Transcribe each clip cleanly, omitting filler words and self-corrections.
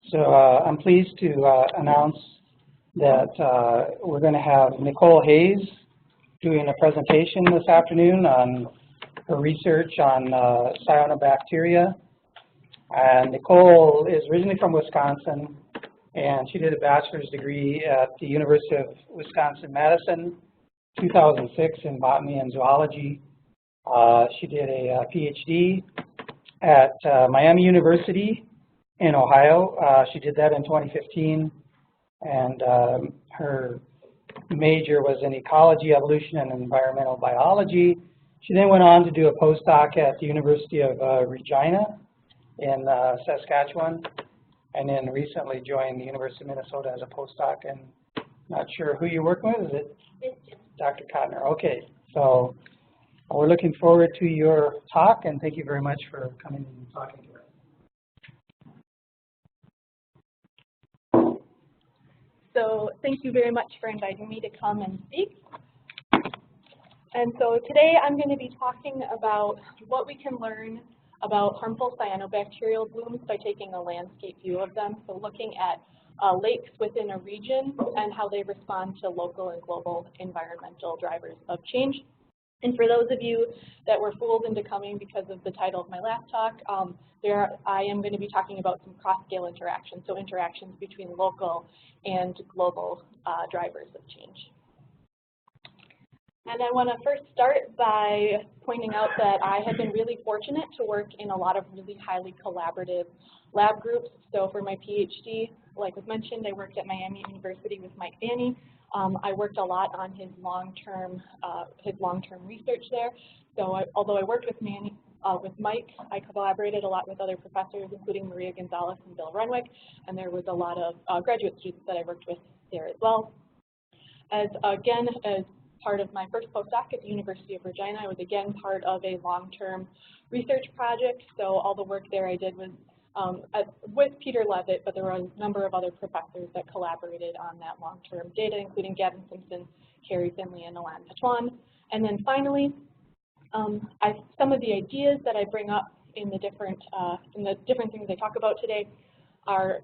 So I'm pleased to announce that we're going to have Nicole Hayes doing a presentation this afternoon on her research on cyanobacteria. And Nicole is originally from Wisconsin, and she did a bachelor's degree at the University of Wisconsin-Madison, 2006 in botany and zoology. She did a PhD at Miami University in Ohio. She did that in 2015, and her major was in ecology, evolution, and environmental biology. She then went on to do a postdoc at the University of Regina in Saskatchewan, and then recently joined the University of Minnesota as a postdoc. And not sure who you're working with, is it Dr. Kottner? Okay, so we're looking forward to your talk, and thank you very much for coming and talking to us. So thank you very much for inviting me to come and speak. And so today I'm going to be talking about what we can learn about harmful cyanobacterial blooms by taking a landscape view of them. So looking at lakes within a region and how they respond to local and global environmental drivers of change. And for those of you that were fooled into coming because of the title of my last talk, I am going to be talking about some cross-scale interactions, so interactions between local and global drivers of change. And I want to first start by pointing out that I have been really fortunate to work in a lot of really highly collaborative lab groups. So for my PhD, like was mentioned, I worked at Miami University with Mike Vanny. I worked a lot on his long-term research there. So although I worked with Mike, I collaborated a lot with other professors, including Maria Gonzalez and Bill Renwick, and there was a lot of graduate students that I worked with there as well. As part of my first postdoc at the University of Regina, I was again part of a long-term research project. So all the work there I did was with Peter Levitt, but there were a number of other professors that collaborated on that long-term data, including Gavin Simpson, Carrie Finley, and Alan Patuan. And then finally, some of the ideas that I bring up in the different things I talk about today are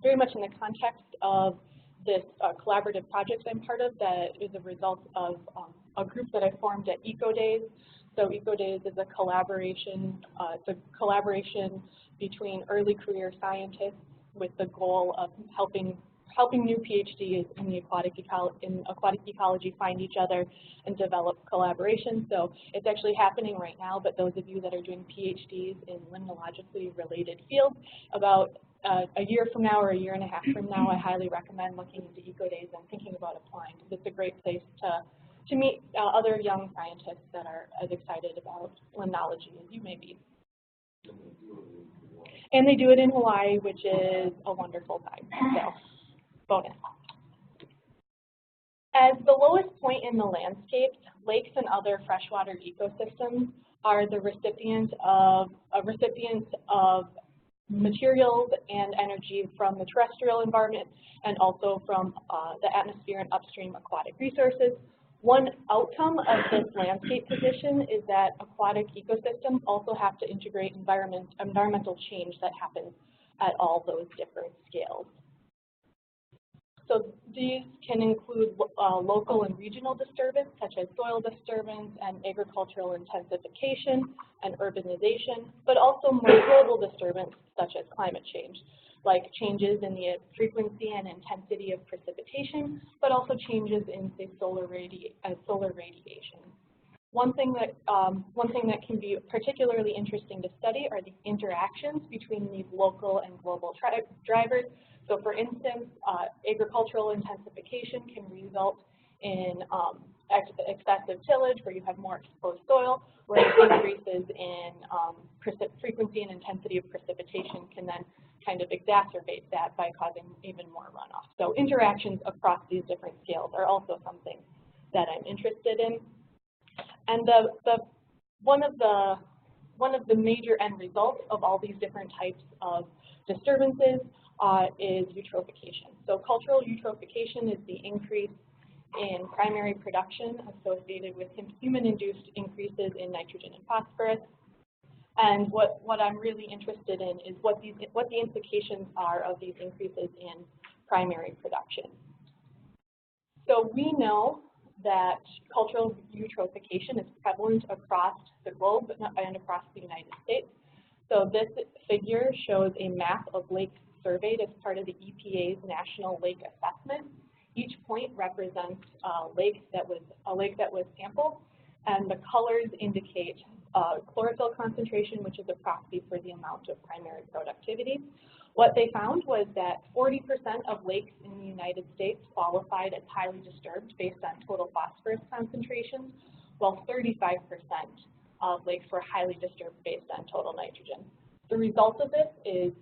very much in the context of this collaborative project I'm part of that is a result of a group that I formed at EcoDays. So EcoDays is a collaboration. It's a collaboration between early career scientists with the goal of helping new PhDs in the aquatic ecology find each other and develop collaboration. So it's actually happening right now, but those of you that are doing PhDs in limnologically related fields, about a year from now or a year and a half from now, I highly recommend looking into EcoDays and thinking about applying, because it's a great place to meet other young scientists that are as excited about limnology as you may be. And they do it in Hawaii, which is a wonderful time, so bonus. As the lowest point in the landscape, lakes and other freshwater ecosystems are the recipient of materials and energy from the terrestrial environment and also from the atmosphere and upstream aquatic resources. One outcome of this landscape position is that aquatic ecosystems also have to integrate environmental change that happens at all those different scales. So these can include local and regional disturbance, such as soil disturbance and agricultural intensification and urbanization, but also more global disturbance, such as climate change, like changes in the frequency and intensity of precipitation, but also changes in, say, solar radiation. One thing that can be particularly interesting to study are the interactions between these local and global drivers. So for instance, agricultural intensification can result in excessive tillage, where you have more exposed soil, whereas increases in frequency and intensity of precipitation can then kind of exacerbate that by causing even more runoff. So interactions across these different scales are also something that I'm interested in. And one of the major end results of all these different types of disturbances is eutrophication. So cultural eutrophication is the increase in primary production associated with human-induced increases in nitrogen and phosphorus. And what I'm really interested in is what the implications are of these increases in primary production. So we know that cultural eutrophication is prevalent across the globe and across the United States. So this figure shows a map of lakes surveyed as part of the EPA's National Lake Assessment. Each point represents a lake that was sampled, and the colors indicate chlorophyll concentration, which is a proxy for the amount of primary productivity. What they found was that 40% of lakes in the United States qualified as highly disturbed based on total phosphorus concentrations, while 35% of lakes were highly disturbed based on total nitrogen. The result of this is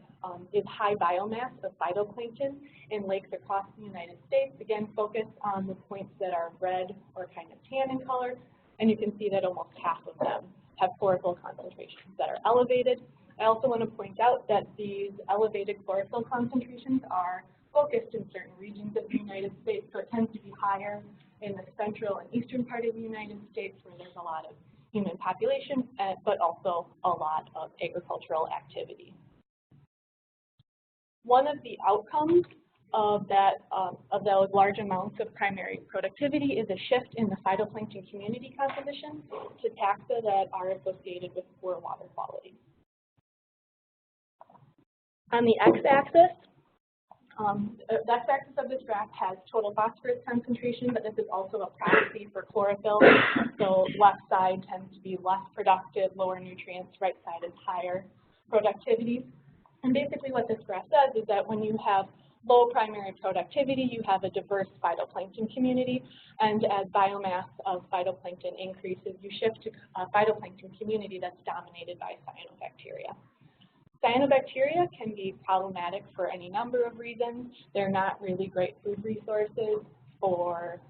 high biomass of phytoplankton in lakes across the United States. Again, focus on the points that are red or kind of tan in color, and you can see that almost half of them have chlorophyll concentrations that are elevated. I also want to point out that these elevated chlorophyll concentrations are focused in certain regions of the United States, so it tends to be higher in the central and eastern part of the United States where there's a lot of human population, but also a lot of agricultural activity. One of the outcomes of those large amounts of primary productivity is a shift in the phytoplankton community composition to taxa that are associated with poor water quality. On the x-axis of this graph has total phosphorus concentration, but this is also a proxy for chlorophyll. So left side tends to be less productive, lower nutrients, right side is higher productivity. And basically what this graph says is that when you have low primary productivity, you have a diverse phytoplankton community, and as biomass of phytoplankton increases, you shift to a phytoplankton community that's dominated by cyanobacteria. Cyanobacteria can be problematic for any number of reasons. They're not really great food resources for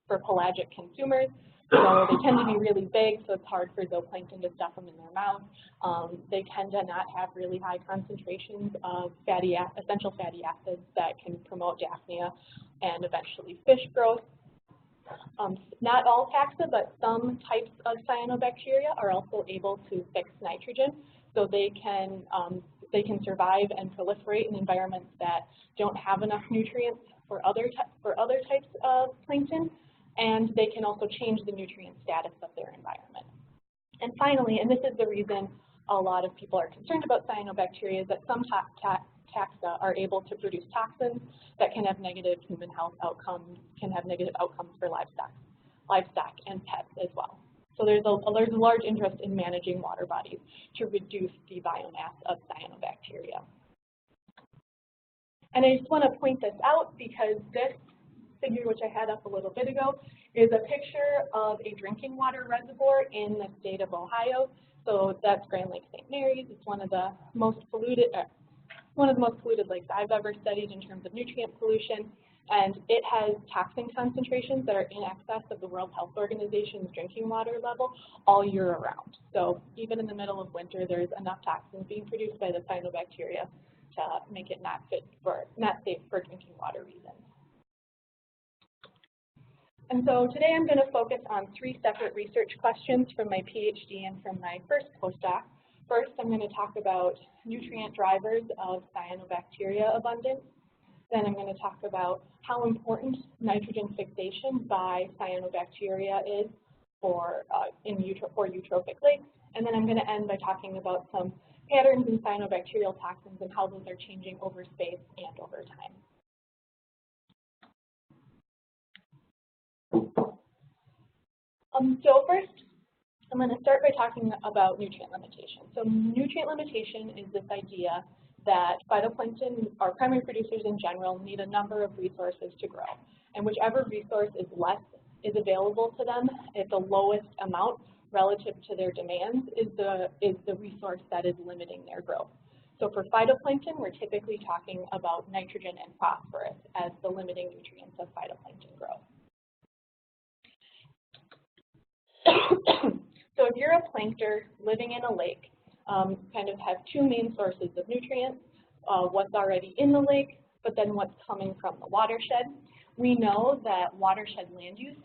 pelagic consumers. So they tend to be really big, so it's hard for zooplankton to stuff them in their mouth. They tend to not have really high concentrations of essential fatty acids that can promote daphnia and eventually fish growth. Not all taxa, but some types of cyanobacteria are also able to fix nitrogen, so they can survive and proliferate in environments that don't have enough nutrients for other types of plankton, and they can also change the nutrient status of their environment. And finally, and this is the reason a lot of people are concerned about cyanobacteria, is that some taxa are able to produce toxins that can have negative human health outcomes, can have negative outcomes for livestock and pets as well. So there's a large interest in managing water bodies to reduce the biomass of cyanobacteria. And I just want to point this out because this figure, which I had up a little bit ago, is a picture of a drinking water reservoir in the state of Ohio. So that's Grand Lake St. Mary's. It's one of the most polluted lakes I've ever studied in terms of nutrient pollution, and it has toxin concentrations that are in excess of the World Health Organization's drinking water level all year around. So even in the middle of winter, there's enough toxins being produced by the cyanobacteria to make it not safe for drinking water reasons. And so today I'm going to focus on 3 separate research questions from my PhD and from my first postdoc. First, I'm going to talk about nutrient drivers of cyanobacteria abundance. Then I'm going to talk about how important nitrogen fixation by cyanobacteria is for eutrophic lakes. And then I'm going to end by talking about some patterns in cyanobacterial toxins and how those are changing over space and over time. So first, I'm going to start by talking about nutrient limitation. So nutrient limitation is this idea that phytoplankton, or primary producers in general, need a number of resources to grow. And whichever resource is available to them at the lowest amount relative to their demands is the resource that is limiting their growth. So for phytoplankton, we're typically talking about nitrogen and phosphorus as the limiting nutrients of phytoplankton growth. So if you're a plankton living in a lake, kind of have 2 main sources of nutrients, what's already in the lake, but then what's coming from the watershed. We know that watershed land use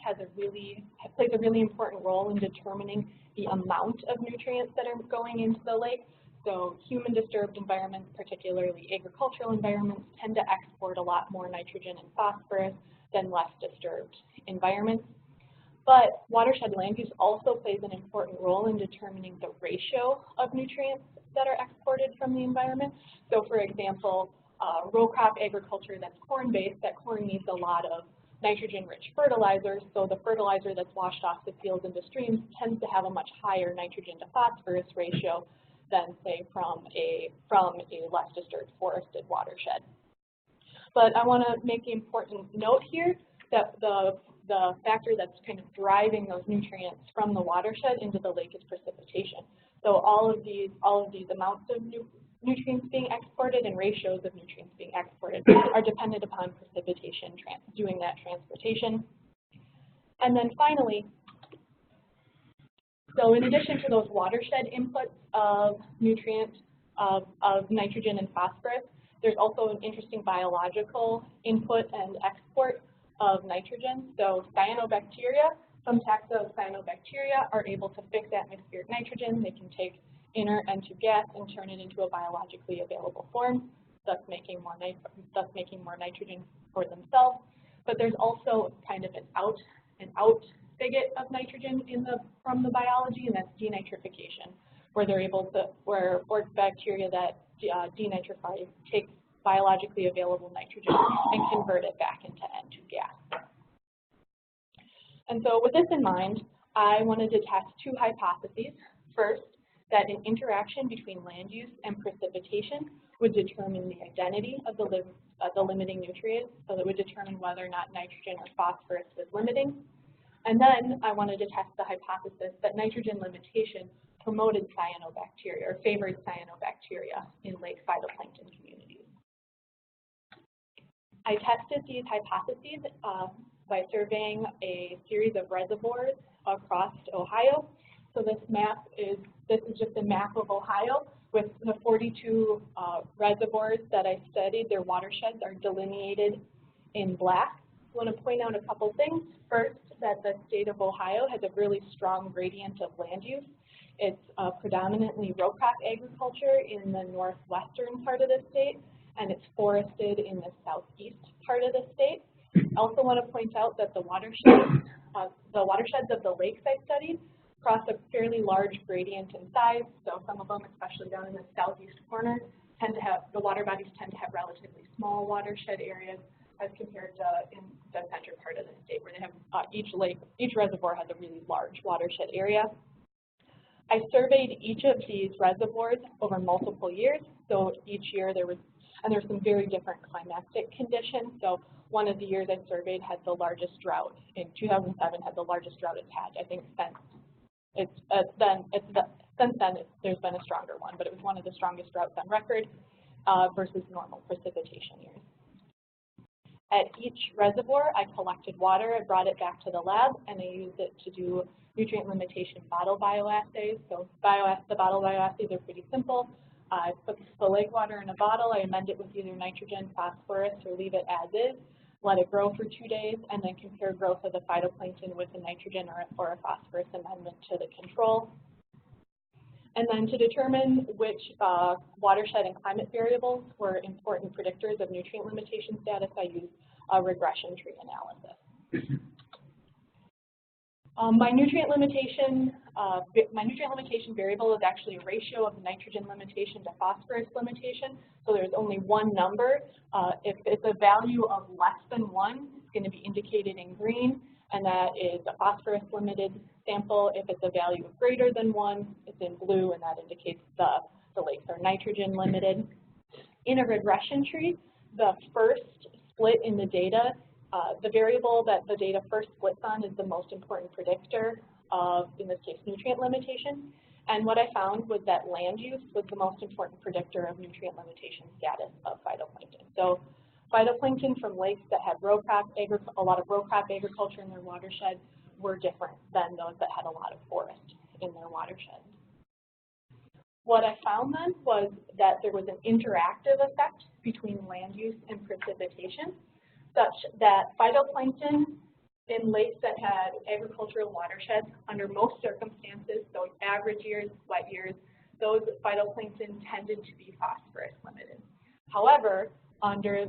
plays a really important role in determining the amount of nutrients that are going into the lake. So human disturbed environments, particularly agricultural environments, tend to export a lot more nitrogen and phosphorus than less disturbed environments. But watershed land use also plays an important role in determining the ratio of nutrients that are exported from the environment. So for example, row crop agriculture that's corn-based, that corn needs a lot of nitrogen-rich fertilizers, so the fertilizer that's washed off the fields into streams tends to have a much higher nitrogen to phosphorus ratio than, say, from a less disturbed forested watershed. But I want to make the important note here that the factor that's kind of driving those nutrients from the watershed into the lake is precipitation. So all of these amounts of nutrients being exported and ratios of nutrients being exported are dependent upon precipitation, doing that transportation. And then finally, so in addition to those watershed inputs of nutrients of nitrogen and phosphorus, there's also an interesting biological input and export of nitrogen. So cyanobacteria, some taxa of cyanobacteria are able to fix atmospheric nitrogen. They can take inert N2 gas and turn it into a biologically available form, thus making more nitrogen for themselves. But there's also kind of an out spigot of nitrogen from the biology, and that's denitrification, where they're able to, where bacteria that denitrify take biologically available nitrogen and convert it back into N2 gas. And so with this in mind, I wanted to test two hypotheses. First, that an interaction between land use and precipitation would determine the identity of the limiting nutrients, so that would determine whether or not nitrogen or phosphorus was limiting. And then I wanted to test the hypothesis that nitrogen limitation promoted cyanobacteria or favored cyanobacteria in lake phytoplankton communities. I tested these hypotheses by surveying a series of reservoirs across Ohio. So this is just a map of Ohio with the 42 reservoirs that I studied. Their watersheds are delineated in black. I want to point out a couple things. First, that the state of Ohio has a really strong gradient of land use. It's predominantly row crop agriculture in the northwestern part of the state, and it's forested in the southeast part of the state. I also want to point out that the watersheds of the lakes I studied cross a fairly large gradient in size. So some of them, especially down in the southeast corner, the water bodies tend to have relatively small watershed areas as compared to in the center part of the state, where they have each reservoir has a really large watershed area. I surveyed each of these reservoirs over multiple years. So each year there's some very different climatic conditions. So one of the years I surveyed had the largest drought. In 2007, had the largest drought it's had, I think, since then there's been a stronger one, but it was one of the strongest droughts on record versus normal precipitation years. At each reservoir, I collected water, I brought it back to the lab, and I used it to do nutrient limitation bottle bioassays. So the bottle bioassays are pretty simple. I put the lake water in a bottle, I amend it with either nitrogen, phosphorus, or leave it as is, let it grow for 2 days, and then compare growth of the phytoplankton with a nitrogen or a phosphorus amendment to the control. And then to determine which watershed and climate variables were important predictors of nutrient limitation status, I used a regression tree analysis. My nutrient limitation variable is actually a ratio of the nitrogen limitation to phosphorus limitation. So there's only one number. If it's a value of less than 1, it's going to be indicated in green, and that is a phosphorus limited sample. If it's a value of greater than 1, it's in blue, and that indicates the lakes are nitrogen limited. In a regression tree, the first split in the data, the variable that the data first splits on is the most important predictor of, in this case, nutrient limitation. And what I found was that land use was the most important predictor of nutrient limitation status of phytoplankton. So phytoplankton from lakes that had a lot of row crop agriculture in their watershed were different than those that had a lot of forest in their watershed. What I found then was that there was an interactive effect between land use and precipitation, such that phytoplankton in lakes that had agricultural watersheds under most circumstances, so average years, wet years, those phytoplankton tended to be phosphorus limited. However, under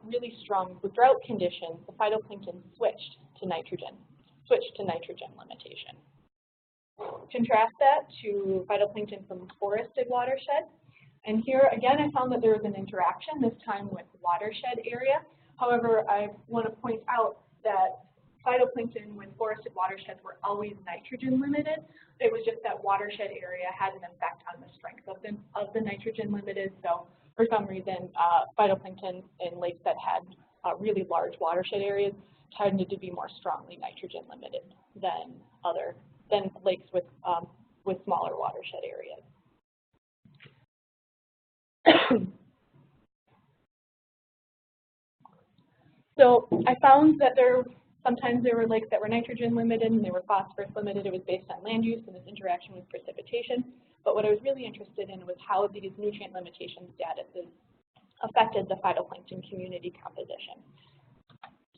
really strong drought conditions, the phytoplankton switched to nitrogen limitation. Contrast that to phytoplankton from forested watersheds. And here, again, I found that there was an interaction, this time with watershed area. However, I want to point out that phytoplankton with forested watersheds were always nitrogen limited. It was just that watershed area had an effect on the strength of the nitrogen limited. So for some reason, phytoplankton in lakes that had really large watershed areas tended to be more strongly nitrogen limited than lakes with smaller watershed areas. So I found that sometimes there were lakes that were nitrogen limited and they were phosphorus limited. It was based on land use and this interaction with precipitation. But what I was really interested in was how these nutrient limitation statuses affected the phytoplankton community composition.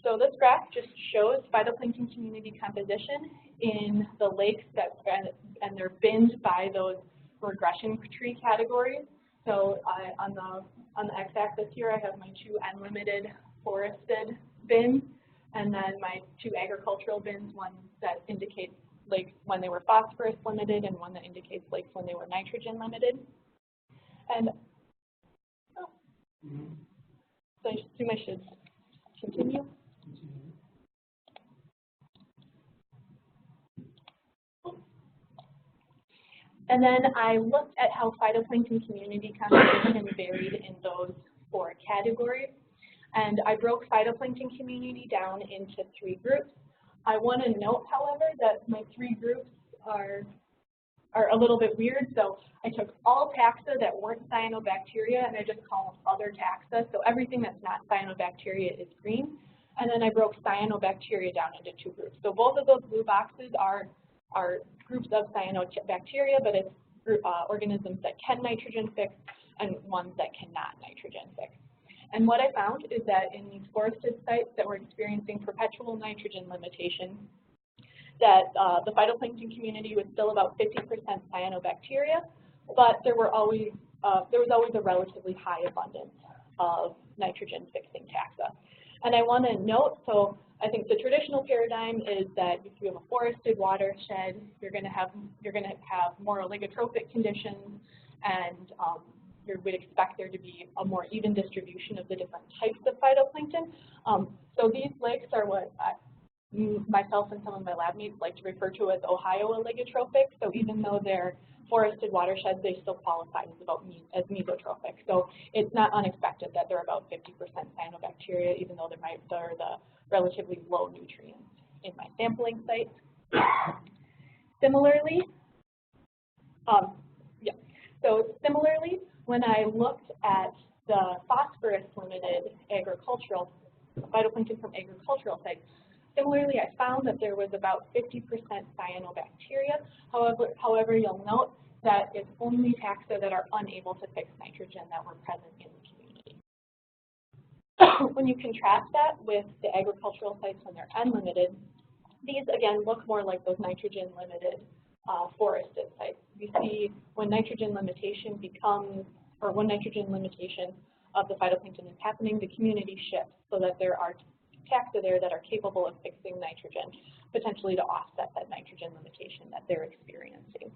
So this graph just shows phytoplankton community composition in the lakes and they're binned by those regression tree categories. So on the x-axis here, I have my two unlimited forested bins, and then my two agricultural bins, one that indicates lakes when they were phosphorus limited and one that indicates lakes when they were nitrogen limited. And so I assume I should continue. And then I looked at how phytoplankton community composition varied in those four categories. And I broke phytoplankton community down into three groups. I want to note, however, that my three groups are a little bit weird. So I took all taxa that weren't cyanobacteria and I just call them other taxa. So everything that's not cyanobacteria is green. And then I broke cyanobacteria down into two groups. So both of those blue boxes are groups of cyanobacteria, but it's organisms that can nitrogen fix and ones that cannot nitrogen fix. And what I found is that in these forested sites that were experiencing perpetual nitrogen limitation, that the phytoplankton community was still about 50% cyanobacteria, but there was always a relatively high abundance of nitrogen fixing taxa. And I want to note, so I think the traditional paradigm is that if you have a forested watershed, you're going to have more oligotrophic conditions, and you would expect there to be a more even distribution of the different types of phytoplankton. So these lakes are what myself and some of my lab mates like to refer to as Ohio oligotrophic. So even though they're forested watersheds, they still qualify as mesotrophic. So it's not unexpected that they're about 50% cyanobacteria, even though they're the relatively low nutrients in my sampling site. Similarly, similarly, when I looked at the phosphorus-limited agricultural phytoplankton from agricultural sites, similarly, I found that there was about 50% cyanobacteria. However, you'll note that it's only taxa that are unable to fix nitrogen that were present in the community. When you contrast that with the agricultural sites when they're unlimited, these again look more like those nitrogen-limited forested sites. You see when nitrogen limitation when nitrogen limitation of the phytoplankton is happening, the community shifts so that there are taxa there that are capable of fixing nitrogen, potentially to offset that nitrogen limitation that they're experiencing.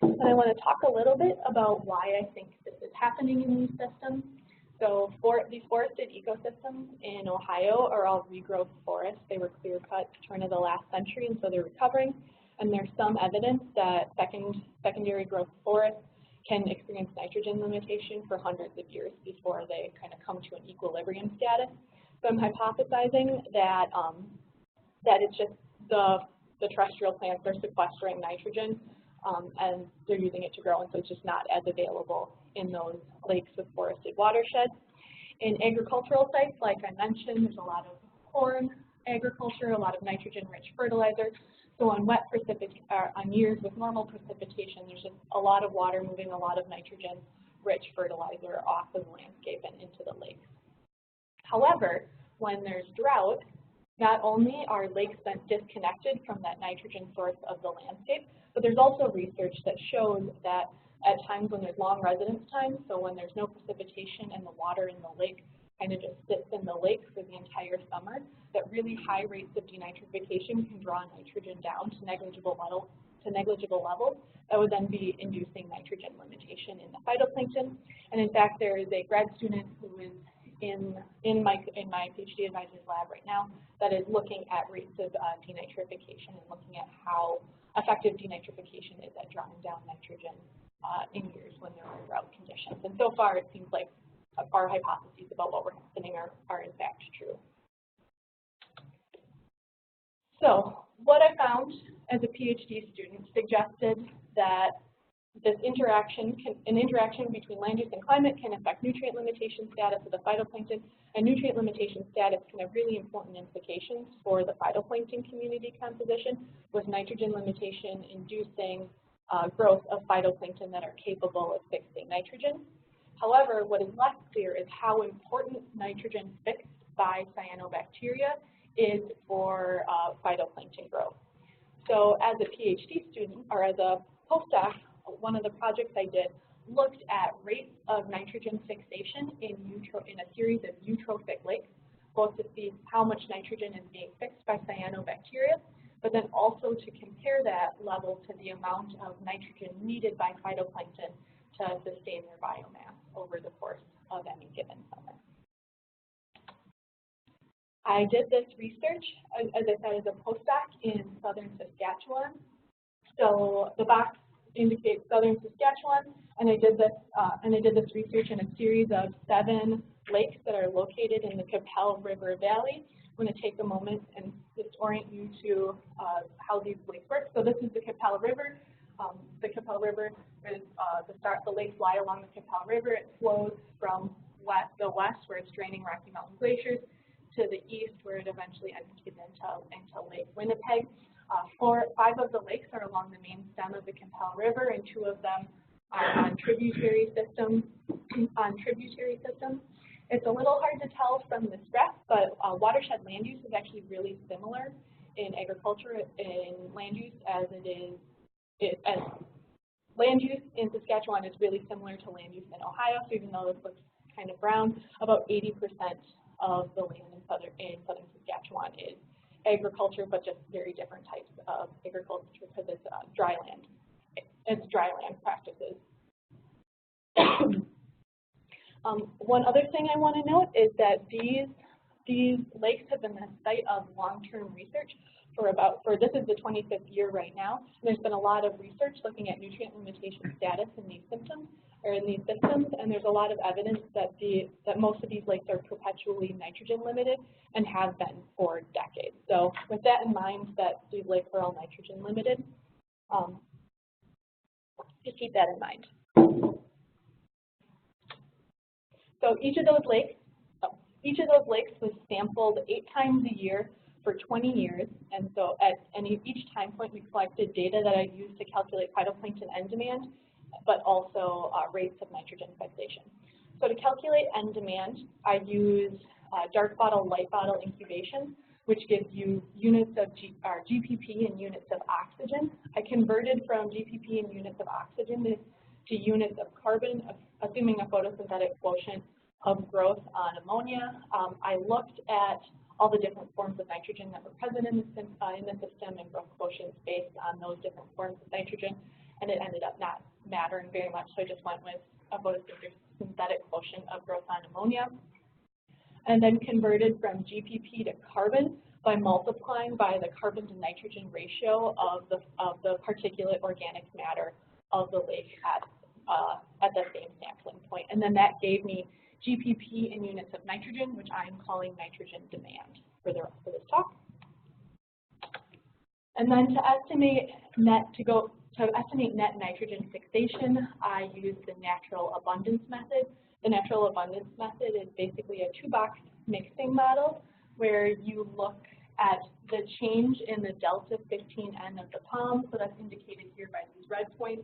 And I want to talk a little bit about why I think this is happening in these systems. So these forested ecosystems in Ohio are all regrowth forests. They were clear-cut turn of the last century, and so they're recovering. And there's some evidence that secondary growth forests can experience nitrogen limitation for hundreds of years before they kind of come to an equilibrium status. So I'm hypothesizing that it's just the terrestrial plants are sequestering nitrogen and they're using it to grow, and so it's just not as available in those lakes with forested watersheds. In agricultural sites, like I mentioned, there's a lot of corn agriculture, a lot of nitrogen-rich fertilizer. So on on years with normal precipitation, there's just a lot of water moving a lot of nitrogen rich fertilizer off of the landscape and into the lakes. However, when there's drought, not only are lakes then disconnected from that nitrogen source of the landscape, but there's also research that shows that at times when there's long residence time, so when there's no precipitation and the water in the lake kind of just sits in the lake for the entire summer, that really high rates of denitrification can draw nitrogen down to negligible levels, that would then be inducing nitrogen limitation in the phytoplankton. And in fact, there is a grad student who is in my PhD advisor's lab right now that is looking at rates of denitrification and looking at how effective denitrification is at drawing down nitrogen in years when there are drought conditions. And so far, it seems like our hypotheses about what we're happening are in fact true. So what I found as a PhD student suggested that an interaction between land use and climate can affect nutrient limitation status of the phytoplankton, and nutrient limitation status can have really important implications for the phytoplankton community composition, with nitrogen limitation inducing growth of phytoplankton that are capable of fixing nitrogen. However, what is less clear is how important nitrogen fixed by cyanobacteria is for phytoplankton growth. So as a PhD student, or as a postdoc, one of the projects I did looked at rates of nitrogen fixation in a series of eutrophic lakes, both to see how much nitrogen is being fixed by cyanobacteria, but then also to compare that level to the amount of nitrogen needed by phytoplankton to sustain their biomass over the course of any given summer. I did this research, as I said, as a postdoc in southern Saskatchewan. So the box indicates southern Saskatchewan, and I did this research in a series of 7 lakes that are located in the Qu'Appelle River Valley. I'm going to take a moment and just orient you to how these lakes work. So this is the Qu'Appelle River. The Qu'Appelle River is the lakes lie along the Qu'Appelle River. It flows from the west, where it's draining Rocky Mountain glaciers, to the east, where it eventually empties into Lake Winnipeg. 5 of the lakes are along the main stem of the Qu'Appelle River, and 2 of them are on tributary systems. It's a little hard to tell from this graph, but watershed land use is actually really similar in agriculture in land use as land use in Saskatchewan is really similar to land use in Ohio. So even though this looks kind of brown, about 80% of the land in southern Saskatchewan is agriculture, but just very different types of agriculture because it's dry land. It's dry land practices. One other thing I want to note is that these lakes have been the site of long-term research this is the 25th year right now. And there's been a lot of research looking at nutrient limitation status in these systems, and there's a lot of evidence that most of these lakes are perpetually nitrogen limited and have been for decades. So with that in mind, that these lakes are all nitrogen limited, just keep that in mind. So each of those lakes was sampled 8 times a year for 20 years, and so at each time point we collected data that I used to calculate phytoplankton end demand, but also rates of nitrogen fixation. So to calculate end demand, I use dark bottle, light bottle incubation, which gives you units of GPP and units of oxygen. I converted from GPP and units of oxygen to units of carbon, assuming a photosynthetic quotient of growth on ammonia. I looked at all the different forms of nitrogen that were present in the system and growth quotients based on those different forms of nitrogen, and it ended up not mattering very much, so I just went with a photosynthetic quotient of growth on ammonia, and then converted from GPP to carbon by multiplying by the carbon to nitrogen ratio of the particulate organic matter of the lake at the same sampling point, and then that gave me GPP in units of nitrogen, which I'm calling nitrogen demand for the rest of this talk. And then to estimate net nitrogen fixation, I use the natural abundance method. The natural abundance method is basically a 2-box mixing model where you look at the change in the delta 15N of the palm, so that's indicated here by these red points,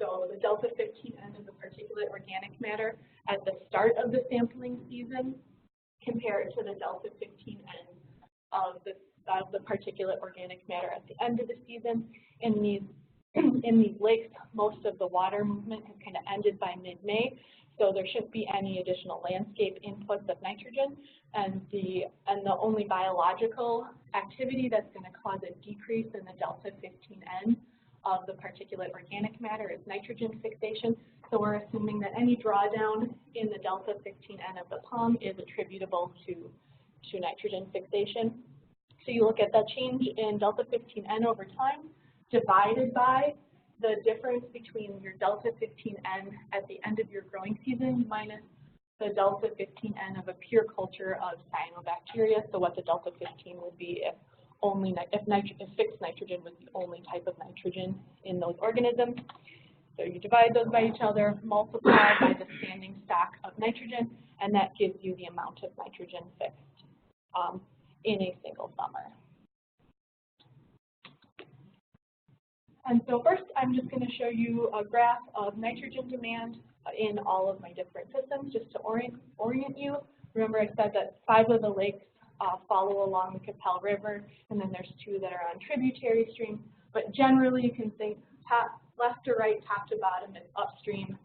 So the delta 15N is the particulate organic matter at the start of the sampling season compared to the delta 15N of the particulate organic matter at the end of the season. In these lakes, most of the water movement has kind of ended by mid-May, so there shouldn't be any additional landscape inputs of nitrogen, and the only biological activity that's going to cause a decrease in the delta 15N of the particulate organic matter is nitrogen fixation. So we're assuming that any drawdown in the delta 15N of the palm is attributable to nitrogen fixation. So you look at that change in delta 15N over time divided by the difference between your delta 15N at the end of your growing season minus the delta 15N of a pure culture of cyanobacteria. So what the delta 15 would be if fixed nitrogen was the only type of nitrogen in those organisms. So you divide those by each other, multiply by the standing stock of nitrogen, and that gives you the amount of nitrogen fixed in a single summer. And so first, I'm just going to show you a graph of nitrogen demand in all of my different systems, just to orient you. Remember, I said that 5 of the lakes follow along the Capel River, and then there's 2 that are on tributary streams. But generally, you can think left to right, top to bottom, is upstream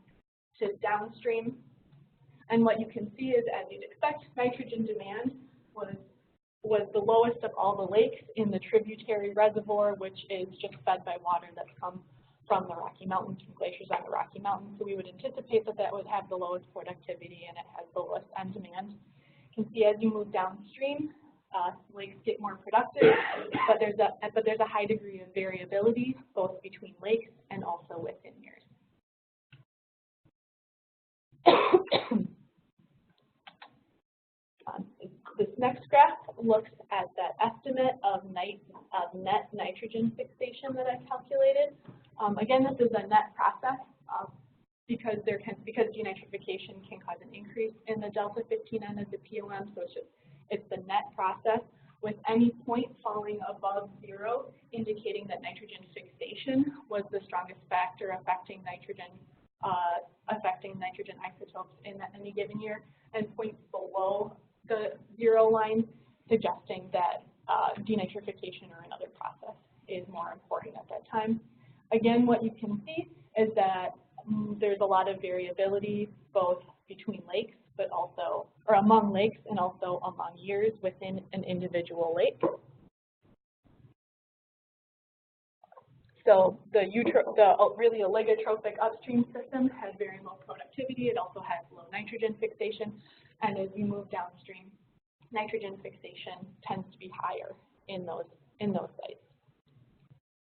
to downstream. And what you can see is, as you'd expect, nitrogen demand was the lowest of all the lakes in the tributary reservoir, which is just fed by water that's come from the Rocky Mountains, from glaciers on the Rocky Mountains. So we would anticipate that that would have the lowest productivity, and it has the lowest end demand. You can see as you move downstream, lakes get more productive, but there's a high degree of variability both between lakes and also within years. This next graph looks at that estimate of net nitrogen fixation that I calculated. Again, this is a net process because denitrification can cause an increase in the delta 15N of the POM, so it's the net process with any point falling above 0, indicating that nitrogen fixation was the strongest factor affecting nitrogen isotopes in any given year, and points below the 0 line suggesting that denitrification or another process is more important at that time. Again, what you can see is that there's a lot of variability both between lakes, but also, or among lakes and also among years within an individual lake. So the really oligotrophic upstream system has very low productivity. It also has low nitrogen fixation. And as you move downstream, nitrogen fixation tends to be higher in those sites.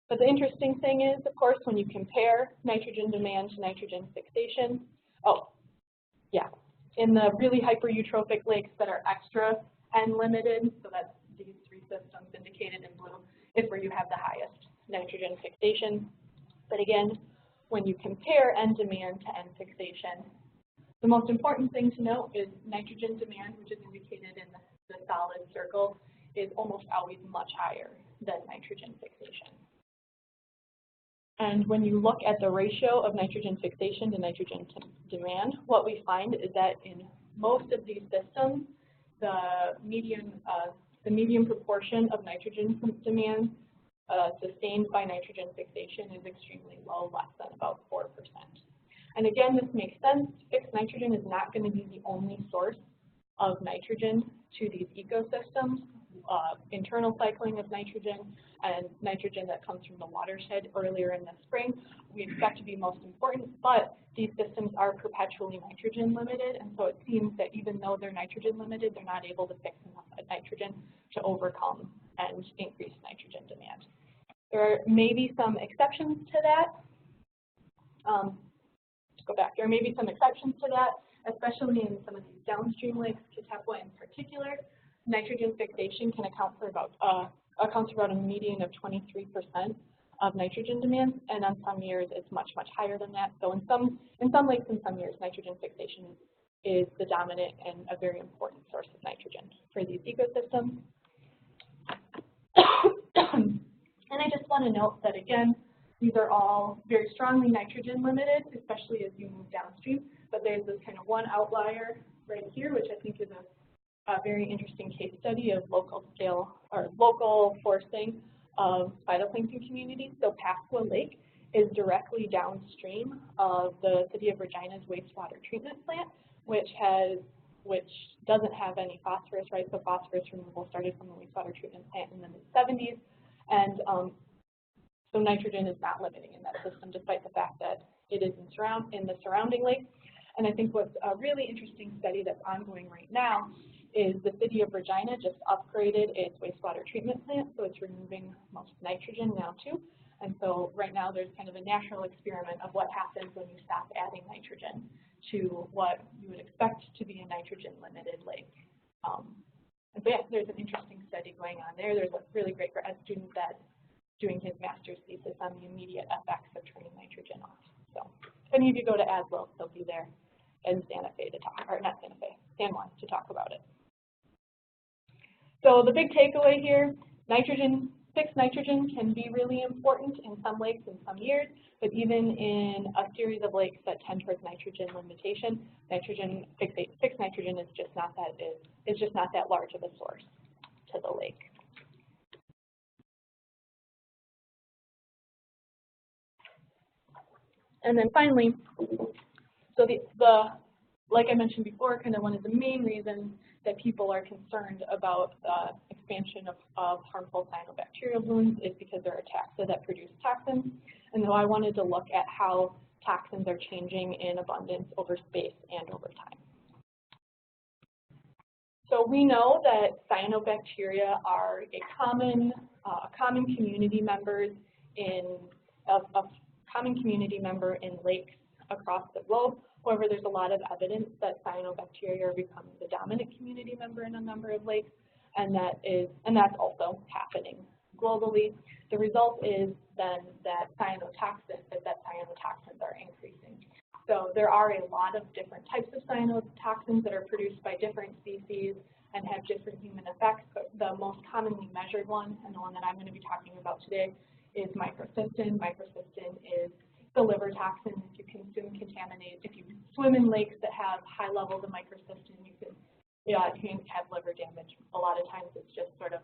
But the interesting thing is, of course, when you compare nitrogen demand to nitrogen fixation, in the really hypereutrophic lakes that are extra N limited, so that's these 3 systems indicated in blue, is where you have the highest nitrogen fixation. But again, when you compare N demand to N fixation, the most important thing to note is nitrogen demand, which is indicated in the solid circle, is almost always much higher than nitrogen fixation. And when you look at the ratio of nitrogen fixation to nitrogen demand, what we find is that in most of these systems, the median proportion of nitrogen demand sustained by nitrogen fixation is extremely low, less than about 4%. And again, this makes sense. Fixed nitrogen is not going to be the only source of nitrogen to these ecosystems. Internal cycling of nitrogen and nitrogen that comes from the watershed earlier in the spring we expect to be most important, but these systems are perpetually nitrogen limited, and so it seems that even though they're nitrogen limited, they're not able to fix enough nitrogen to overcome and increase nitrogen demand. There may be some exceptions to that. There may be some exceptions to that, especially in some of these downstream lakes, Kitepwa in particular. Nitrogen fixation can accounts for about a median of 23% of nitrogen demand, and on some years it's much higher than that. So in some lakes and some years, nitrogen fixation is the dominant and a very important source of nitrogen for these ecosystems. And I just want to note that again, These are all very strongly nitrogen limited, especially as you move downstream. But there's this kind of one outlier right here, which I think is a very interesting case study of local scale or local forcing of phytoplankton communities. So Pasqua Lake is directly downstream of the City of Regina's wastewater treatment plant, which doesn't have any phosphorus, right? So phosphorus removal started from the wastewater treatment plant in the mid-70s, and so nitrogen is not limiting in that system, despite the fact that it is in the surrounding lake. And I think what's a really interesting study that's ongoing right now is the City of Regina just upgraded its wastewater treatment plant, so it's removing most nitrogen now too. And so right now there's kind of a natural experiment of what happens when you stop adding nitrogen to what you would expect to be a nitrogen-limited lake. And so yeah, there's an interesting study going on there. There's a really great grad student that's doing his master's thesis on the immediate effects of turning nitrogen off. So if any of you go to ASLO, they'll be there in Santa Fe to talk, or not Santa Fe, San Juan to talk about it. So the big takeaway here, fixed nitrogen can be really important in some lakes in some years, but even in a series of lakes that tend towards nitrogen limitation, fixed nitrogen is just not that large of a source to the lake. And then finally, so like I mentioned before, kind of one of the main reasons that people are concerned about the expansion of harmful cyanobacterial blooms is because there are taxa that produce toxins. And so I wanted to look at how toxins are changing in abundance over space and over time. So we know that cyanobacteria are a common community member in lakes across the globe. However, there's a lot of evidence that cyanobacteria are becoming the dominant community member in a number of lakes, and that's also happening globally. The result is then that cyanotoxins are increasing. So there are a lot of different types of cyanotoxins that are produced by different species and have different human effects, but the most commonly measured one, and the one that I'm going to be talking about today, is microcystin. Microcystin is the liver toxin. If you swim in lakes that have high levels of microcystin, you can have liver damage. A lot of times it's just sort of,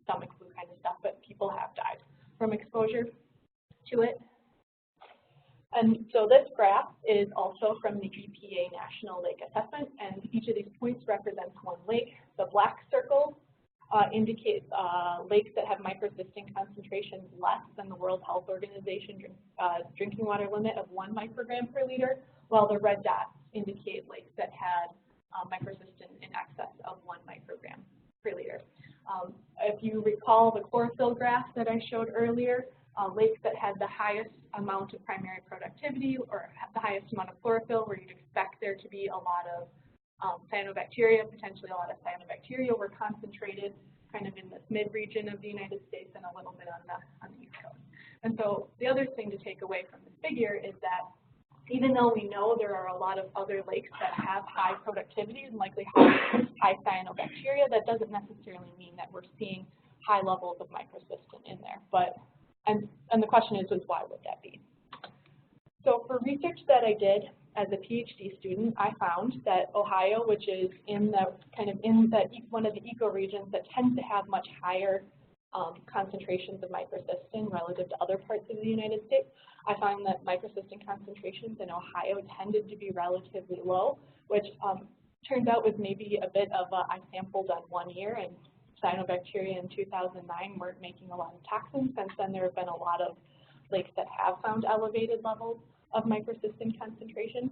stomach flu kind of stuff, but people have died from exposure to it. And so this graph is also from the EPA National Lake Assessment, and each of these points represents one lake. The black circles indicate lakes that have microcystin concentrations less than the World Health Organization drinking water limit of 1 microgram per liter, while the red dots indicate lakes that had microcystin in excess of 1 microgram per liter. If you recall the chlorophyll graph that I showed earlier, lakes that had the highest amount of primary productivity or the highest amount of chlorophyll, where you'd expect there to be a lot of cyanobacteria, potentially a lot of cyanobacteria, were concentrated kind of in this mid-region of the United States and a little bit on the East Coast. And so the other thing to take away from this figure is that even though we know there are a lot of other lakes that have high productivity and likely high cyanobacteria, that doesn't necessarily mean that we're seeing high levels of microcystin in there. And the question is why would that be? So for research that I did as a PhD student, I found that Ohio, which is in one of the ecoregions that tends to have much higher concentrations of microcystin relative to other parts of the United States, I found that microcystin concentrations in Ohio tended to be relatively low, which turns out was maybe a bit of I sampled on 1 year, and cyanobacteria in 2009 weren't making a lot of toxins. Since then, there have been a lot of lakes that have found elevated levels of microcystin concentration.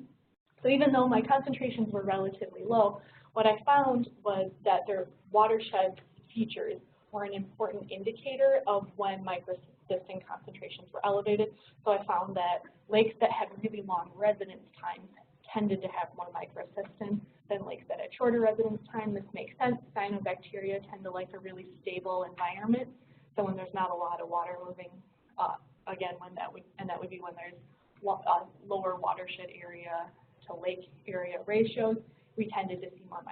So even though my concentrations were relatively low, what I found was that their watershed features were an important indicator of when microcystin concentrations were elevated. So I found that lakes that had really long residence times tended to have more microcystin than lakes that had shorter residence time. This makes sense. Cyanobacteria tend to like a really stable environment. So when there's not a lot of water moving, again, that would be when there's lower watershed area to lake area ratios, we tended to see more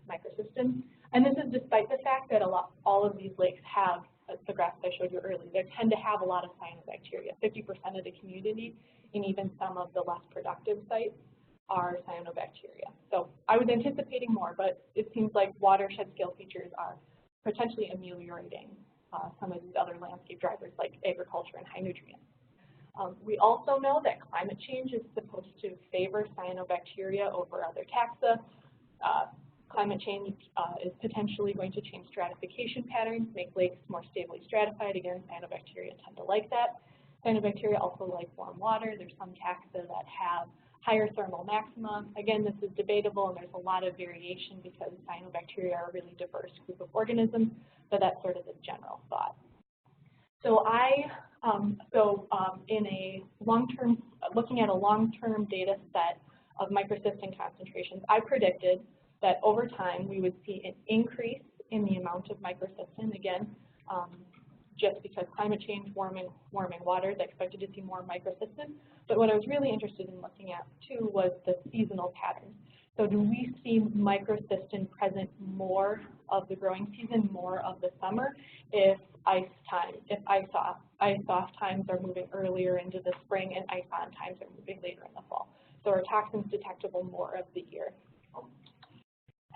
microcystin. And this is despite the fact that all of these lakes have the graph that I showed you earlier, they tend to have a lot of cyanobacteria. 50% of the community, and even some of the less productive sites, are cyanobacteria. So I was anticipating more, but it seems like watershed scale features are potentially ameliorating some of these other landscape drivers like agriculture and high nutrients. We also know that climate change is supposed to favor cyanobacteria over other taxa. Climate change is potentially going to change stratification patterns, make lakes more stably stratified. Again, cyanobacteria tend to like that. Cyanobacteria also like warm water. There's some taxa that have higher thermal maxima. Again, this is debatable, and there's a lot of variation because cyanobacteria are a really diverse group of organisms, but that's sort of the general thought. So in a long-term, looking at a long-term data set of microcystin concentrations, I predicted that over time we would see an increase in the amount of microcystin. Again, just because climate change, warming water, they expected to see more microcystin. But what I was really interested in looking at too was the seasonal patterns. So do we see microcystin present more of the growing season, more of the summer, if ice-off times are moving earlier into the spring and ice-on times are moving later in the fall? So are toxins detectable more of the year?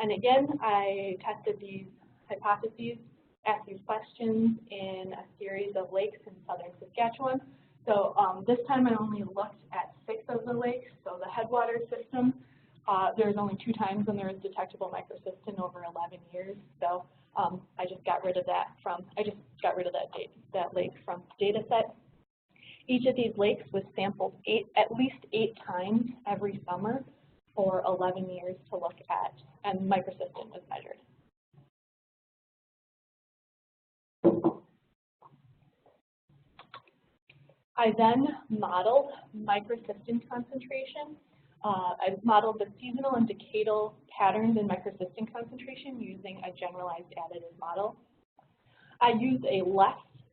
And again, I tested these hypotheses, asked these questions in a series of lakes in southern Saskatchewan. So this time I only looked at 6 of the lakes. So the headwater system, there's only 2 times when there was detectable microcystin over 11 years. So I just got rid of that that lake from data set. Each of these lakes was sampled at least 8 times every summer for 11 years to look at, and microcystin was measured. I then modeled microcystin concentration. I modeled the seasonal and decadal patterns in microcystin concentration using a generalized additive model. I used a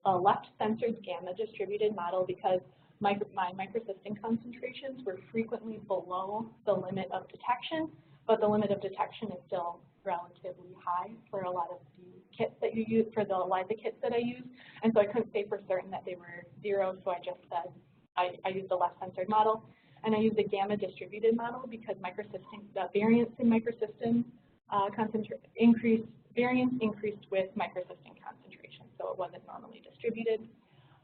left-censored gamma distributed model because my microcystin concentrations were frequently below the limit of detection, but the limit of detection is still relatively high for a lot of the kits that you use, for the ELISA kits that I use, and so I couldn't say for certain that they were 0, so I just said I used the left-censored model, and I used a gamma distributed model because the variance in microcystin variance increased with microcystin concentration, so it wasn't normally distributed.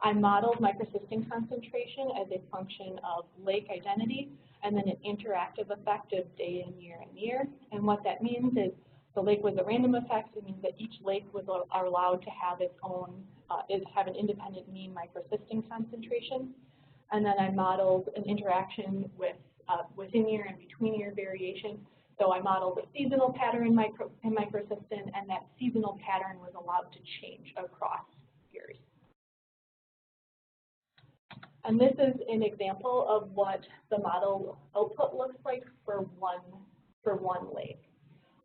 I modeled microcystin concentration as a function of lake identity and then an interactive effect of day and year. And what that means is the lake was a random effect. It means that each lake are allowed to have its own, have an independent mean microcystin concentration. And then I modeled an interaction with within year and between year variation. So I modeled a seasonal pattern in microcystin, and that seasonal pattern was allowed to change across years. And this is an example of what the model output looks like for one lake.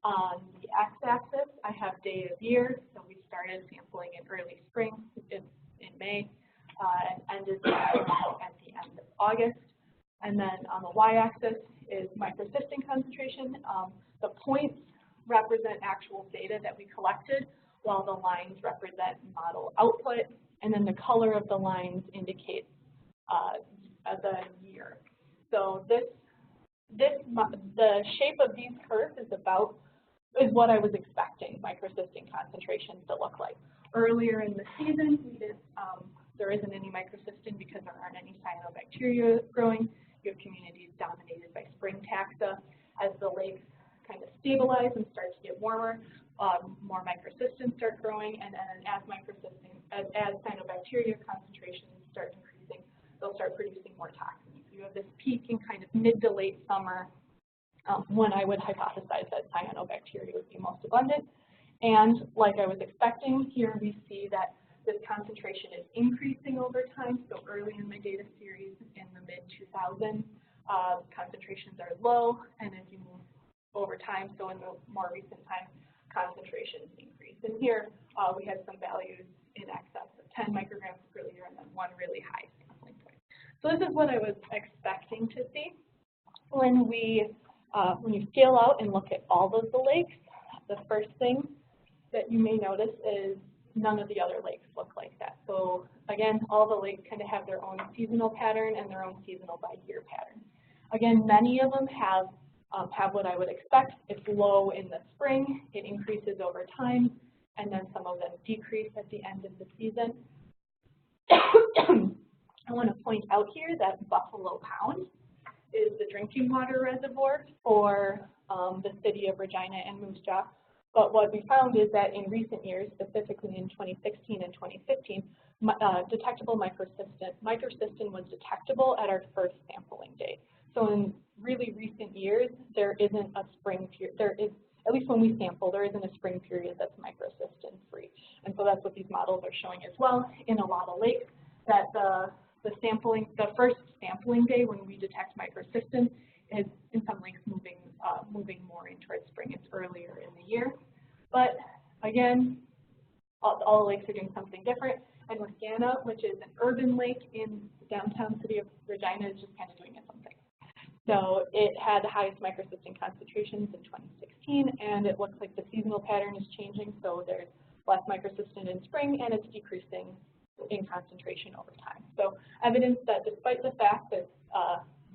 On the x-axis, I have day of year. So we started sampling in early spring in May and ended at the end of August. And then on the y-axis is microcystin concentration. The points represent actual data that we collected, while the lines represent model output. And then the color of the lines indicates the year. So the shape of these curves is what I was expecting microcystin concentrations to look like. Earlier in the season, there isn't any microcystin because there aren't any cyanobacteria growing. You have communities dominated by spring taxa. As the lakes kind of stabilize and start to get warmer, more microcystin start growing, and then as cyanobacteria concentrations start increasing, they'll start producing more toxins. You have this peak in kind of mid to late summer when I would hypothesize that cyanobacteria would be most abundant. And like I was expecting, here we see that this concentration is increasing over time. So early in my data series in the mid-2000s, concentrations are low, and as you move over time, so in the more recent time, concentrations increase. And here we had some values in excess of 10 micrograms per liter and then one really high sampling point. So this is what I was expecting to see. When you scale out and look at all of the lakes, the first thing that you may notice is none of the other lakes look like that. So again, all the lakes kind of have their own seasonal pattern and their own seasonal by year pattern. Again, many of them have what I would expect. It's low in the spring, it increases over time, and then some of them decrease at the end of the season. I want to point out here that Buffalo Pound is the drinking water reservoir for the city of Regina and Moose Jaw. But what we found is that in recent years, specifically in 2016 and 2015, detectable microcystin was detectable at our first sampling date. So in really recent years, there isn't a spring period. There is, at least when we sample, there isn't a spring period that's microcystin free. And so that's what these models are showing as well in a lot of lakes, that the first sampling day when we detect microcystin is in some lakes moving more in towards spring. It's earlier in the year. But again, all the lakes are doing something different. And Wascana, which is an urban lake in the downtown city of Regina, is just kind of doing its own thing. So it had the highest microcystin concentrations in 2016, and it looks like the seasonal pattern is changing. So there's less microcystin in spring, and it's decreasing in concentration over time. So evidence that despite the fact that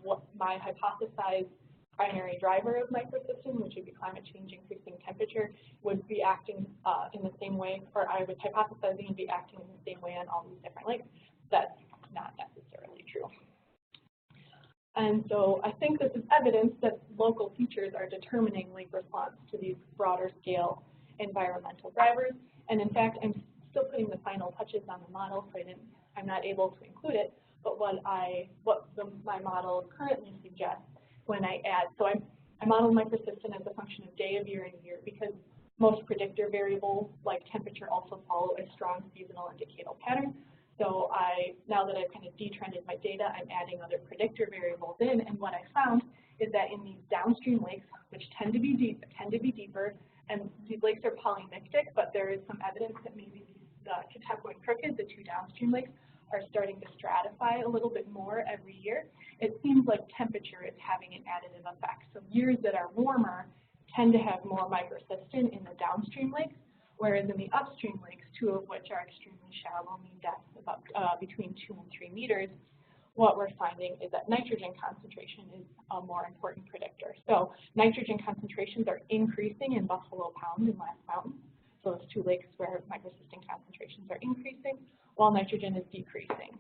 what my hypothesized primary driver of microcystin, which would be climate change increasing temperature, would be acting in the same way, or I was hypothesizing would be acting in the same way on all these different lakes. That's not necessarily true. And so I think this is evidence that local features are determining lake response to these broader scale environmental drivers. And in fact, I'm still putting the final touches on the model, so I'm not able to include it. But what my model currently suggests when I add, so I model microcystin as a function of day of year and year, because most predictor variables like temperature also follow a strong seasonal and decadal pattern. So now that I've kind of detrended my data, I'm adding other predictor variables in, and what I found is that in these downstream lakes, which tend to be deeper, and these lakes are polymictic, but there is some evidence that maybe the Chautauqua and Crooked, the two downstream lakes, are starting to stratify a little bit more every year. It seems like temperature is having an additive effect. So years that are warmer tend to have more microcystin in the downstream lakes, whereas in the upstream lakes, two of which are extremely shallow, mean depths about between 2 and 3 meters, what we're finding is that nitrogen concentration is a more important predictor. So nitrogen concentrations are increasing in Buffalo Pound and Last Mountain. So those two lakes where microcystin concentrations are increasing, while nitrogen is decreasing.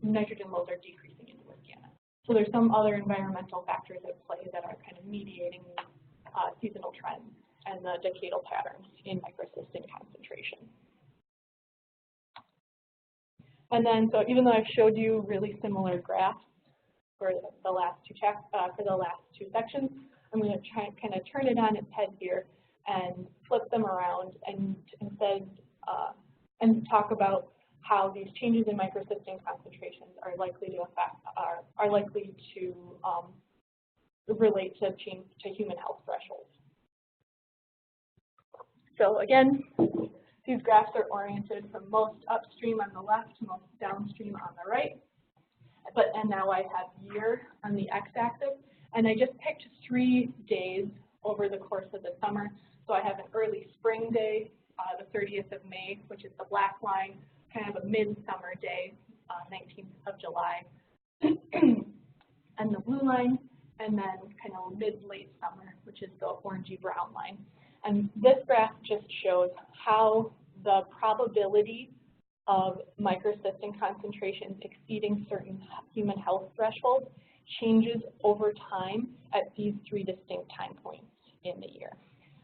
Nitrogen loads are decreasing in Wascana. So there's some other environmental factors at play that are kind of mediating these seasonal trends and the decadal patterns in microcystin concentration. And then, so even though I've showed you really similar graphs for the last two sections, I'm going to try and kind of turn it on its head here and flip them around and instead and talk about how these changes in microcystin concentrations are likely to relate to human health thresholds. So again, these graphs are oriented from most upstream on the left to most downstream on the right. And now I have year on the x-axis, and I just picked 3 days over the course of the summer. So I have an early spring day, the 30th of May, which is the black line, kind of a midsummer day, 19th of July, and the blue line, and then kind of mid-late summer, which is the orangey brown line. And this graph just shows how the probability of microcystin concentrations exceeding certain human health thresholds changes over time at these 3 distinct time points in the year.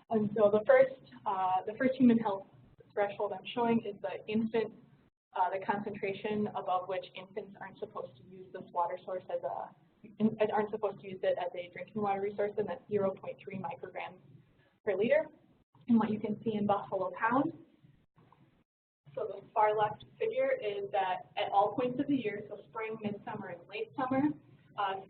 And so the first human health threshold I'm showing is the infant, the concentration above which infants aren't supposed to use this water source aren't supposed to use it as a drinking water resource, and that's 0.3 micrograms per liter. And what you can see in Buffalo Pound, so the far left figure is that at all points of the year, so spring, midsummer, and late summer,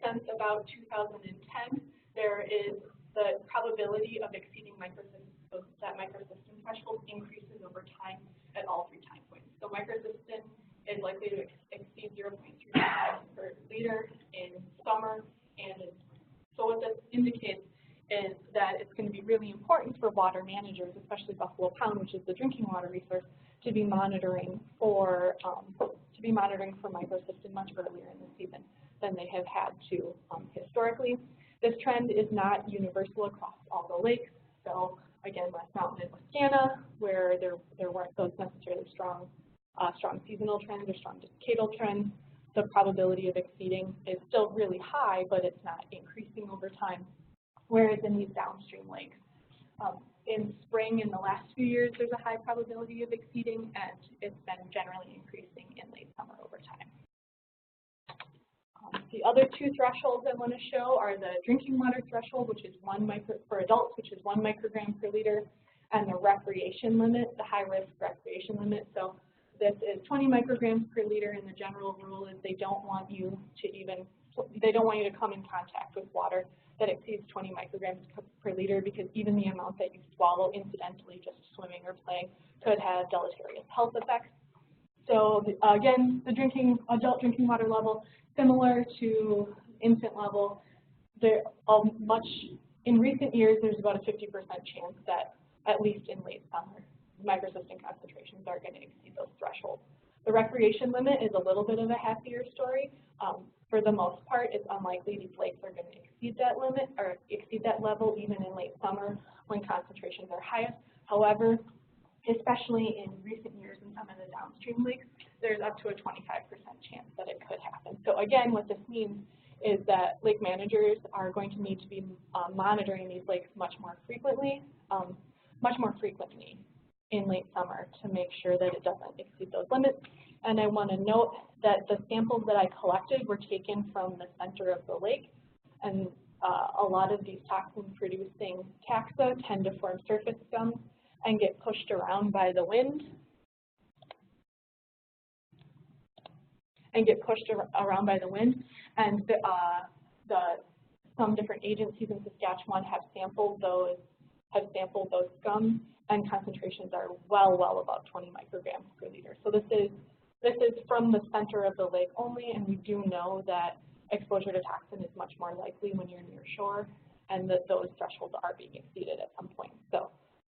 since about 2010, there is the probability of exceeding that microcystin threshold increases over time at all 3 time points. So microcystin is likely to exceed 0.3 per liter in summer, and so what this indicates is that it's going to be really important for water managers, especially Buffalo Pound, which is the drinking water resource, to be monitoring for microcystin much earlier in the season than they have had to historically. This trend is not universal across all the lakes. So again, West Mountain and Wascana, where there weren't those necessarily strong seasonal trends or strong decadal trends, the probability of exceeding is still really high, but it's not increasing over time. Whereas in these downstream lakes, in spring in the last few years, there's a high probability of exceeding, and it's been generally increasing in late summer over time. The other two thresholds I want to show are the drinking water threshold, which is for adults, which is 1 microgram per liter, and the recreation limit, the high-risk recreation limit. So this is 20 micrograms per liter, and the general rule is they don't want you to come in contact with water that exceeds 20 micrograms per liter, because even the amount that you swallow incidentally just swimming or playing could have deleterious health effects. So again, the adult drinking water level, similar to infant level, in recent years, there's about a 50% chance that, at least in late summer, microcystin concentrations are going to exceed those thresholds. The recreation limit is a little bit of a happier story. For the most part, it's unlikely these lakes are going to exceed that limit or exceed that level even in late summer when concentrations are highest. However, especially in recent years in some of the downstream lakes, there's up to a 25% chance that it could happen. So again, what this means is that lake managers are going to need to be monitoring these lakes much more frequently in late summer to make sure that it doesn't exceed those limits. And I want to note that the samples that I collected were taken from the center of the lake, and a lot of these toxin-producing taxa tend to form surface scums and get pushed around by the wind. And some different agencies in Saskatchewan have sampled those scums, and concentrations are well above 20 micrograms per liter. So this is from the center of the lake only, and we do know that exposure to toxin is much more likely when you're near shore, and that those thresholds are being exceeded at some point. So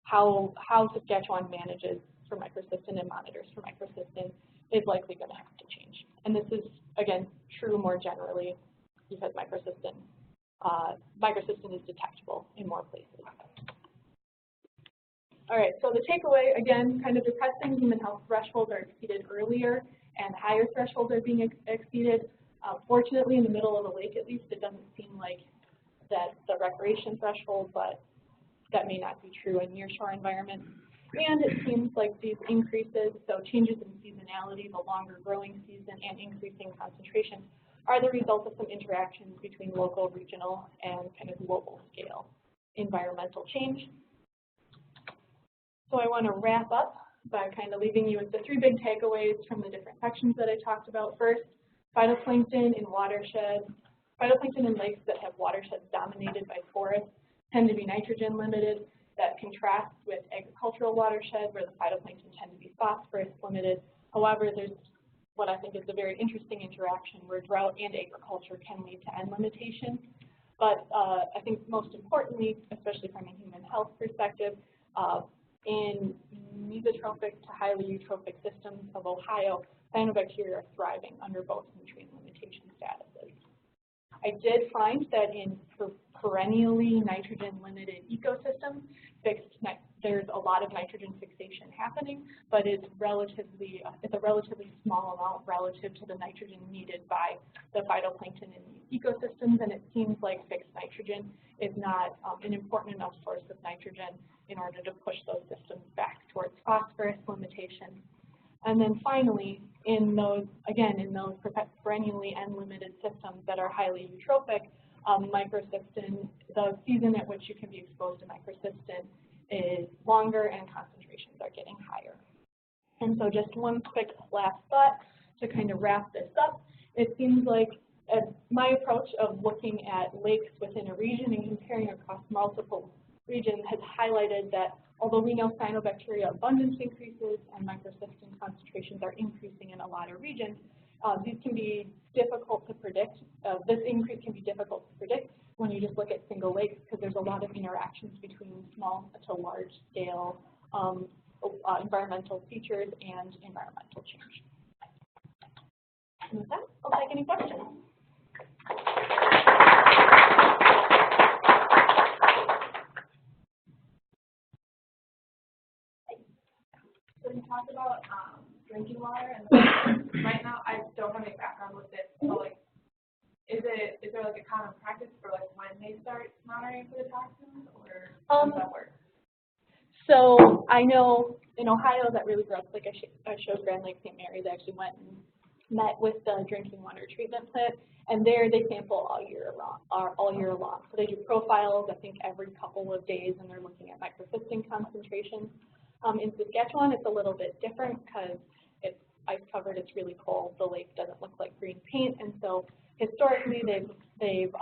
how Saskatchewan manages for microcystin and monitors for microcystin is likely going to have to change. And this is, again, true more generally because microcystin is detectable in more places. All right, so the takeaway, again, kind of depressing, human health thresholds are exceeded earlier and higher thresholds are being exceeded. Fortunately, in the middle of the lake, at least, it doesn't seem like that the recreation threshold, but that may not be true in nearshore environments. And it seems like these increases, so changes in seasonality, the longer growing season, and increasing concentration are the result of some interactions between local, regional, and kind of global scale environmental change. So I want to wrap up by kind of leaving you with the three big takeaways from the different sections that I talked about. First, phytoplankton in watersheds. Phytoplankton in lakes that have watersheds dominated by forests tend to be nitrogen limited. That contrasts with agricultural watersheds where the phytoplankton tend to be phosphorus limited. However, there's what I think is a very interesting interaction where drought and agriculture can lead to N limitation. But I think most importantly, especially from a human health perspective, in mesotrophic to highly eutrophic systems of Ohio, cyanobacteria are thriving under both nutrient limitation statuses. I did find that in perennially nitrogen-limited ecosystems, there's a lot of nitrogen fixation happening, but it's a relatively small amount relative to the nitrogen needed by the phytoplankton in these ecosystems, and it seems like fixed nitrogen is not an important enough source of nitrogen in order to push those systems back towards phosphorus limitation. And then finally, in those perennially N-limited systems that are highly eutrophic, microcystin, the season at which you can be exposed to microcystin is longer and concentrations are getting higher. And so just one quick last thought to kind of wrap this up. It seems like my approach of looking at lakes within a region and comparing across multiple regions has highlighted that although we know cyanobacteria abundance increases and microcystin concentrations are increasing in a lot of regions, these can be difficult to predict. This increase can be difficult to predict when you just look at single lakes, because there's a lot of interactions between small to large scale environmental features and environmental change. And with that, I'll take any questions. So you talked about drinking water, and right now I don't have any background with it. So like, is there like a common practice for like when they start monitoring for the toxins, or how does that work? So I know in Ohio that really gross, like I showed Grand Lake St. Mary, they actually went and met with the drinking water treatment plant, and there they sample all year long. So they do profiles, I think, every couple of days, and they're looking at microcystin concentrations. In Saskatchewan, it's a little bit different because it's ice covered, it's really cold, the lake doesn't look like green paint, and so historically they've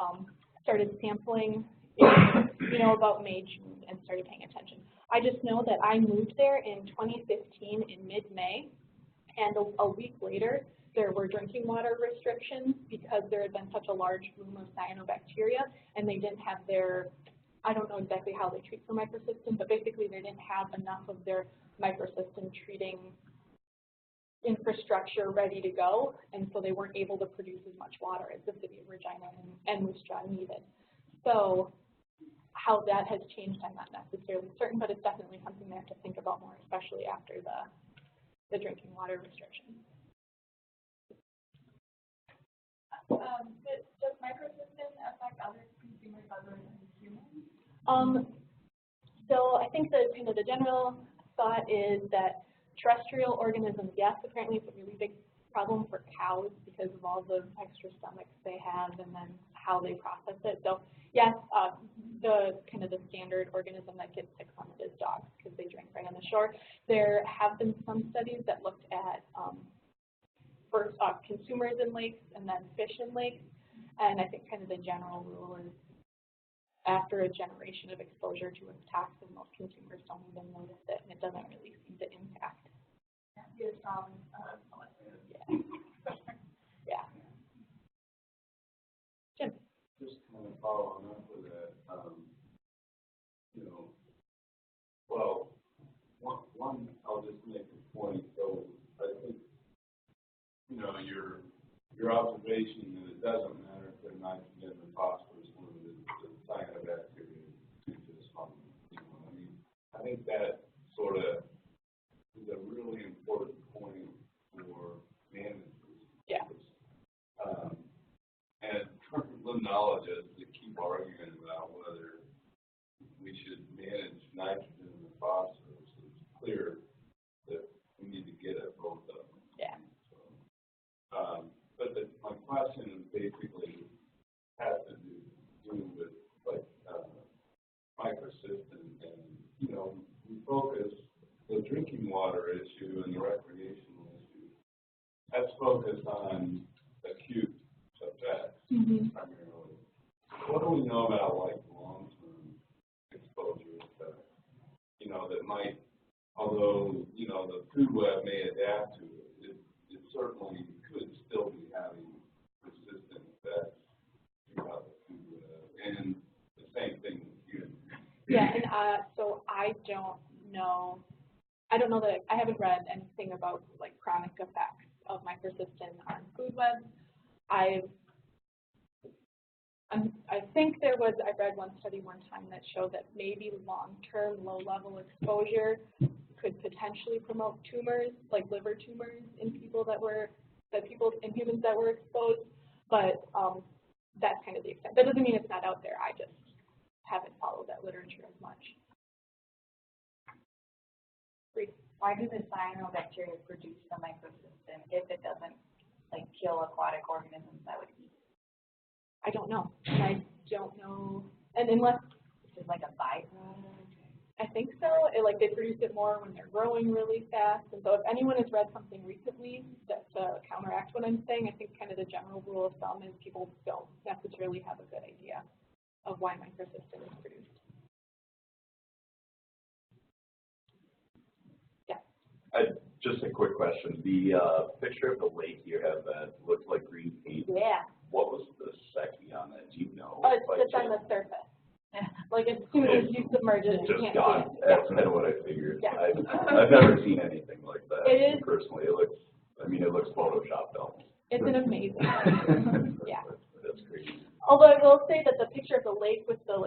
started sampling in, about May, June, and started paying attention. I just know that I moved there in 2015 in mid-May, and a week later there were drinking water restrictions because there had been such a large boom of cyanobacteria, and they didn't have their, I don't know exactly how they treat for microcystin, but basically they didn't have enough of their microcystin treating infrastructure ready to go, and so they weren't able to produce as much water as the city of Regina and Moose Jaw needed. So how that has changed, I'm not necessarily certain, but it's definitely something they have to think about more, especially after the drinking water restrictions. Does microcystin affect other consumers other than humans? So I think that kind of the general thought is that terrestrial organisms, yes, apparently it's a really big problem for cows because of all the extra stomachs they have and then how they process it. So yes, the kind of the standard organism that gets sick from it is dogs because they drink right on the shore. There have been some studies that looked at first consumers in lakes and then fish in lakes, and I think kind of the general rule is after a generation of exposure to a toxin, most consumers don't even notice it, and it doesn't really seem to impact. Yeah. Yeah. Jim. Just kind of following up with that, well, one, I'll just make a point. So I think, your observation that it doesn't matter if they're nitrogen or phosphorus, one of the cyanobacteria to this fungus. I think that sort of is a really important point for managers. Yeah. And limnologists that keep arguing about whether we should manage nitrogen or phosphorus, it's clear that we need to get at both of them. Yeah. So, but my question basically has to do with microcystin, and we focus the drinking water issue and the recreational issue. That's focused on acute effects primarily. What do we know about long-term exposure effects? That might, although the food web may adapt to it, it certainly could still be having persistent effects throughout the food web, and the same thing with humans. Yeah, and so I don't know that I haven't read anything about like chronic effects of microcystin on food webs. I think I read one study one time that showed that maybe long-term low-level exposure could potentially promote tumors, like liver tumors in humans that were exposed, but that's kind of the extent. That doesn't mean it's not out there. I just haven't followed that literature as much. Why do the cyanobacteria produce the microcystin if it doesn't kill aquatic organisms that would eat? I don't know. And I don't know, and unless it's just like a byproduct. I think so. They produce it more when they're growing really fast. And so if anyone has read something recently that to counteract what I'm saying, I think kind of the general rule of thumb is people don't necessarily have a good idea of why microcystin is produced. Just a quick question. The picture of the lake you have that looks like green paint. Yeah. what was the secchi on that? Do you know? Oh, it sits on the surface. Like as soon as you submerge it, you Just can't gone. see it. That's kind of what I figured. Yeah. I've never seen anything like that. It is. Personally, it looks. I mean, it looks photoshopped almost. It's an amazing. Yeah. That's crazy. Although I will say that the picture of the lake with the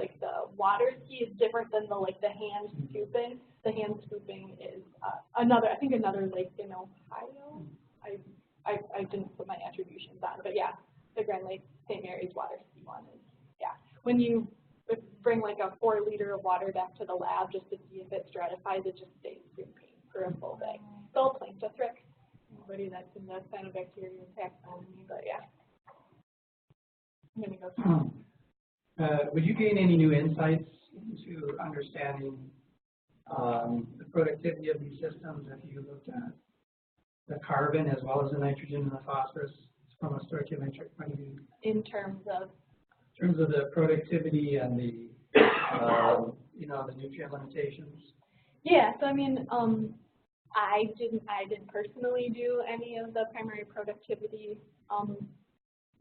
water ski is different than the hand scooping. The hand scooping is another lake in Ohio. I didn't put my attributions on, but yeah, the Grand Lake St. Mary's water ski one is when you bring like a 4 liter of water back to the lab just to see if it stratifies, it just stays green paint for a full day. It's all planktothric. Anybody that's in the cyanobacteria taxonomy, but yeah. I'm going to go. Would you gain any new insights into understanding the productivity of these systems if you looked at the carbon as well as the nitrogen and the phosphorus from a stoichiometric point of view? In terms of the productivity and the the nutrient limitations. Yeah, so I mean, I didn't personally do any of the primary productivity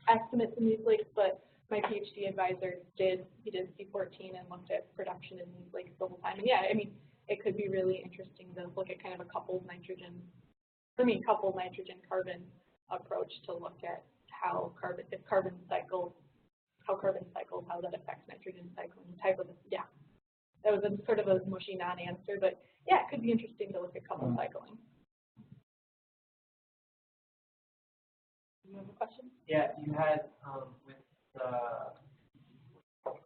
estimates in these lakes, but my PhD advisor did. He did C14 and looked at production in these lakes the whole time. And yeah, I mean, it could be really interesting to look at kind of a coupled nitrogen carbon approach to look at how carbon cycles, how that affects nitrogen cycling type of, yeah. That was a sort of a mushy non-answer, but yeah, it could be interesting to look at coupled cycling. You have a question? Yeah, you had with the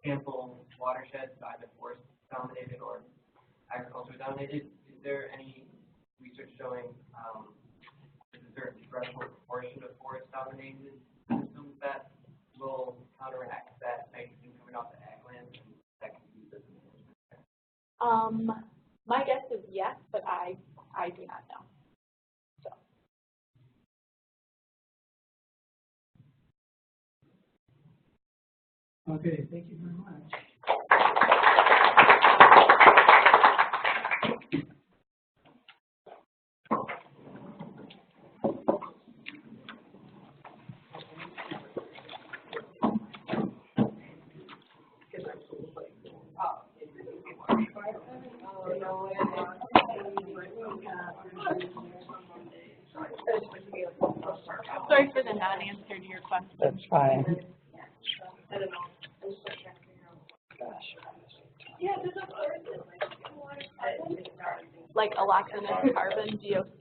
sample watersheds either forest dominated or agriculture dominated. Is there any research showing there's a certain threshold proportion of forest dominated systems that will counteract that nitrogen coming off the ag land and that can be used as an management? My guess is yes, but I do not know. So. Okay, thank you very much. Sorry for the non-answer to your question. That's fine. Like alloxanous carbon, DOC.